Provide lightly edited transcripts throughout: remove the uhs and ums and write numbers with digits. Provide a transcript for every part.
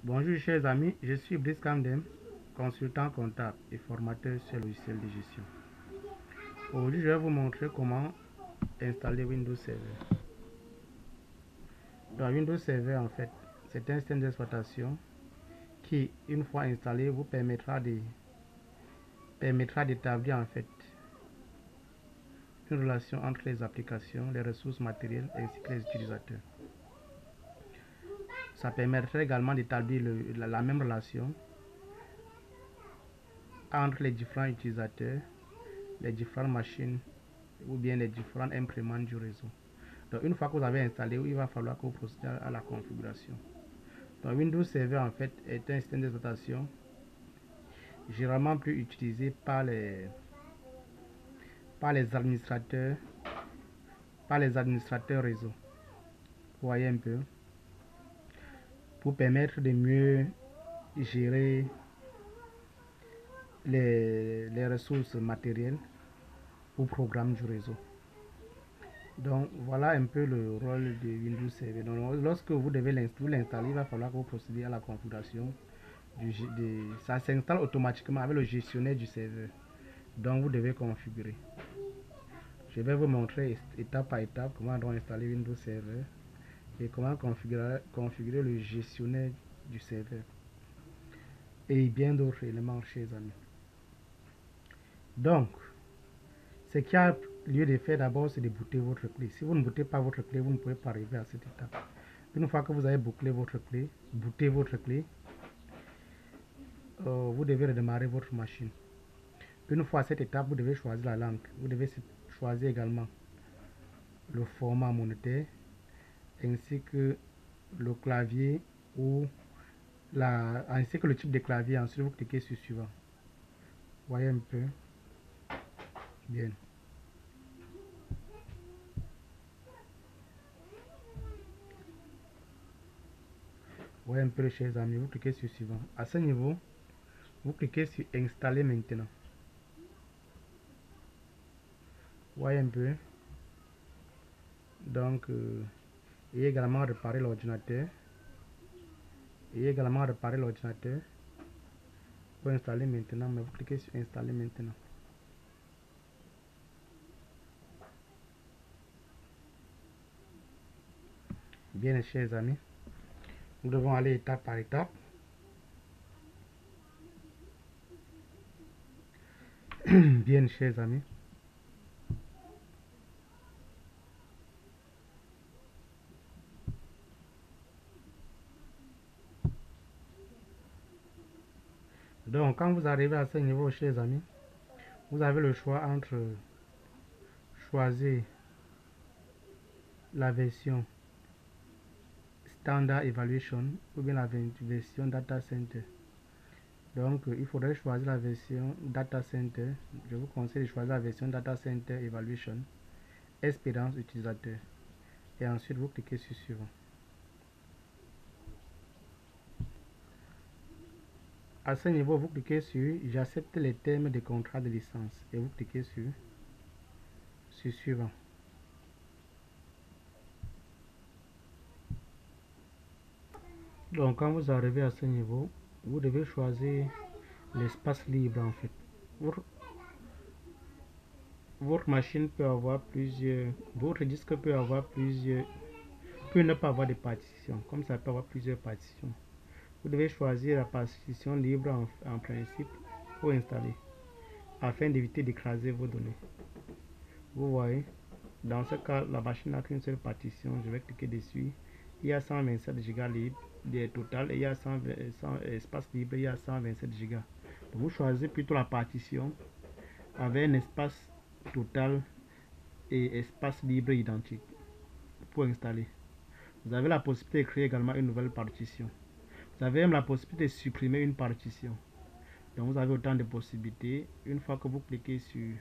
Bonjour chers amis, je suis Brice Kamdem, consultant comptable et formateur sur le logiciel de gestion. Aujourd'hui, je vais vous montrer comment installer Windows Server. Dans Windows Server, en fait, c'est un système d'exploitation qui, une fois installé, vous permettra d'établir en fait une relation entre les applications, les ressources matérielles ainsi que les utilisateurs. Ça permettrait également d'établir la même relation entre les différents utilisateurs, les différentes machines ou bien les différentes imprimantes du réseau. Donc une fois que vous avez installé, il va falloir que vous procédez à la configuration. Donc Windows Server en fait est un système d'exploitation généralement plus utilisé par les administrateurs réseau. Vous voyez un peu, pour permettre de mieux gérer les ressources matérielles ou programmes du réseau. Donc voilà un peu le rôle de Windows Server. Donc, lorsque vous devez l'installer, il va falloir que vous procédiez à la configuration. Ça s'installe automatiquement avec le gestionnaire du serveur. Donc vous devez configurer. Je vais vous montrer étape par étape comment on doit installer Windows Server et comment configurer le gestionnaire du serveur et bien d'autres éléments, chers amis. Donc, ce qui a lieu de faire d'abord, c'est de booter votre clé. Si vous ne bootez pas votre clé, vous ne pouvez pas arriver à cette étape. Une fois que vous avez booté votre clé, vous devez redémarrer votre machine. Une fois à cette étape, vous devez choisir la langue. Vous devez choisir également le format monétaire ainsi que le clavier ou ainsi que le type de clavier. Ensuite, vous cliquez sur suivant. Voyez un peu. Bien. Voyez un peu, chers amis. Vous cliquez sur suivant. À ce niveau, vous cliquez sur installer maintenant. Voyez un peu. Donc, et également réparer l'ordinateur. Pour installer maintenant, mais vous cliquez sur installer maintenant. Bien, chers amis, nous devons aller étape par étape. Bien, chers amis. Donc, quand vous arrivez à ce niveau, chers amis, vous avez le choix entre choisir la version Standard Evaluation ou bien la version Data Center. Donc, il faudrait choisir la version Data Center. Je vous conseille de choisir la version Data Center Evaluation, expérience utilisateur. Et ensuite, vous cliquez sur suivant. À ce niveau, vous cliquez sur j'accepte les termes des contrats de licence et vous cliquez sur suivant. Donc quand vous arrivez à ce niveau, vous devez choisir l'espace libre en fait. Votre machine peut avoir plusieurs, votre disque peut avoir plusieurs, peut ne pas avoir de partitions, comme ça peut avoir plusieurs partitions. Vous devez choisir la partition libre en principe pour installer, afin d'éviter d'écraser vos données. Vous voyez, dans ce cas, la machine n'a qu'une seule partition. Je vais cliquer dessus. Il y a 127 Go libre total et il y a 100 espace libre, il y a 127 Go. Vous choisissez plutôt la partition avec un espace total et espace libre identique pour installer. Vous avez la possibilité de créer également une nouvelle partition. Vous avez même la possibilité de supprimer une partition. Donc vous avez autant de possibilités. Une fois que vous cliquez sur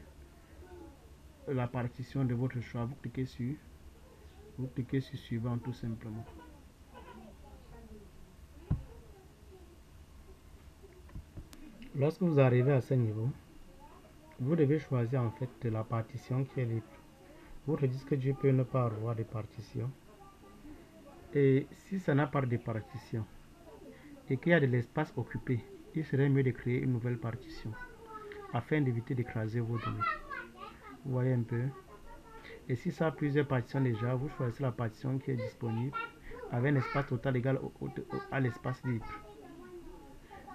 la partition de votre choix, vous cliquez sur suivant tout simplement. Lorsque vous arrivez à ce niveau, vous devez choisir en fait la partition qui est libre. Votre disque dur peut ne pas avoir de partition. Et si ça n'a pas de partition, et qu'il y a de l'espace occupé, il serait mieux de créer une nouvelle partition afin d'éviter d'écraser vos données. Vous voyez un peu. Et si ça a plusieurs partitions déjà, vous choisissez la partition qui est disponible avec un espace total égal à l'espace libre.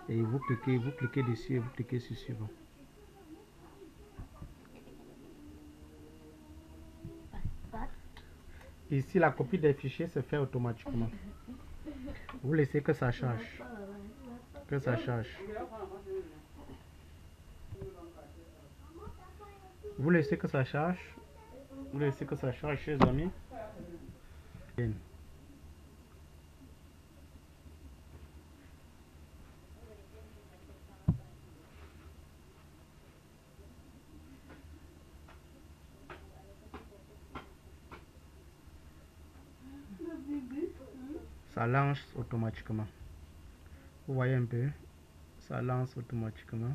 Et vous cliquez dessus et vous cliquez sur suivant. Ici, la copie des fichiers se fait automatiquement. Vous laissez que ça charge. Que ça charge. Vous laissez que ça charge. Vous laissez que ça charge, chers amis. Ça lance automatiquement. Vous voyez un peu, ça lance automatiquement.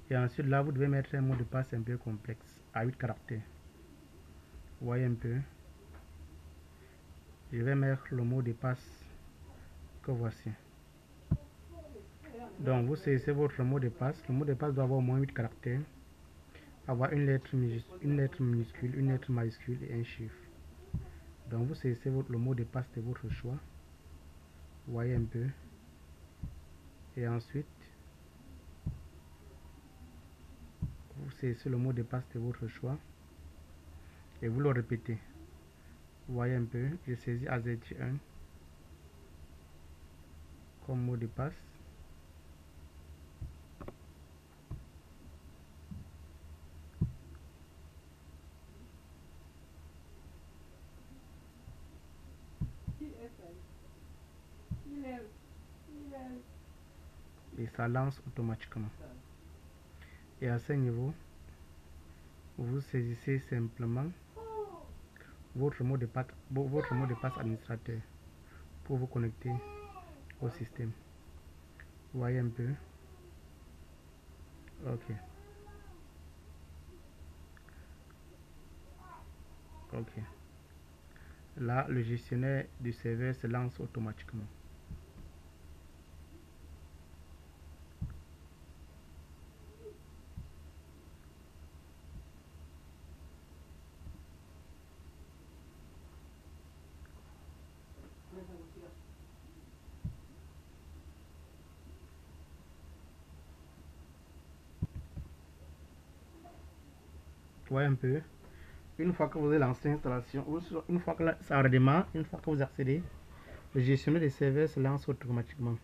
Et ensuite là, vous devez mettre un mot de passe un peu complexe, à 8 caractères. Vous voyez un peu. Je vais mettre le mot de passe que voici. Donc vous saisissez votre mot de passe. Le mot de passe doit avoir au moins 8 caractères, avoir une lettre minuscule, une lettre majuscule et un chiffre. Donc vous saisissez le mot de passe de votre choix. Vous voyez un peu. Et ensuite, vous saisissez le mot de passe de votre choix et vous le répétez. Vous voyez un peu, je saisis AZJ1 comme mot de passe. Et ça lance automatiquement. Et à ce niveau, vous saisissez simplement votre mot de passe administrateur pour vous connecter au système. Vous voyez un peu. Ok. Ok. Là, le gestionnaire du serveur se lance automatiquement. Vous voyez un peu. Une fois que vous avez lancé l'installation, une fois que ça redémarre, une fois que vous accédez, le gestionnaire des serveurs se lance automatiquement.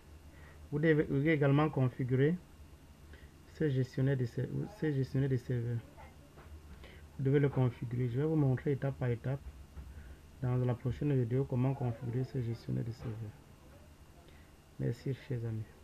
Vous devez également configurer ce gestionnaire des serveurs. Vous devez le configurer. Je vais vous montrer étape par étape dans la prochaine vidéo comment configurer ce gestionnaire de serveur. Merci chers amis.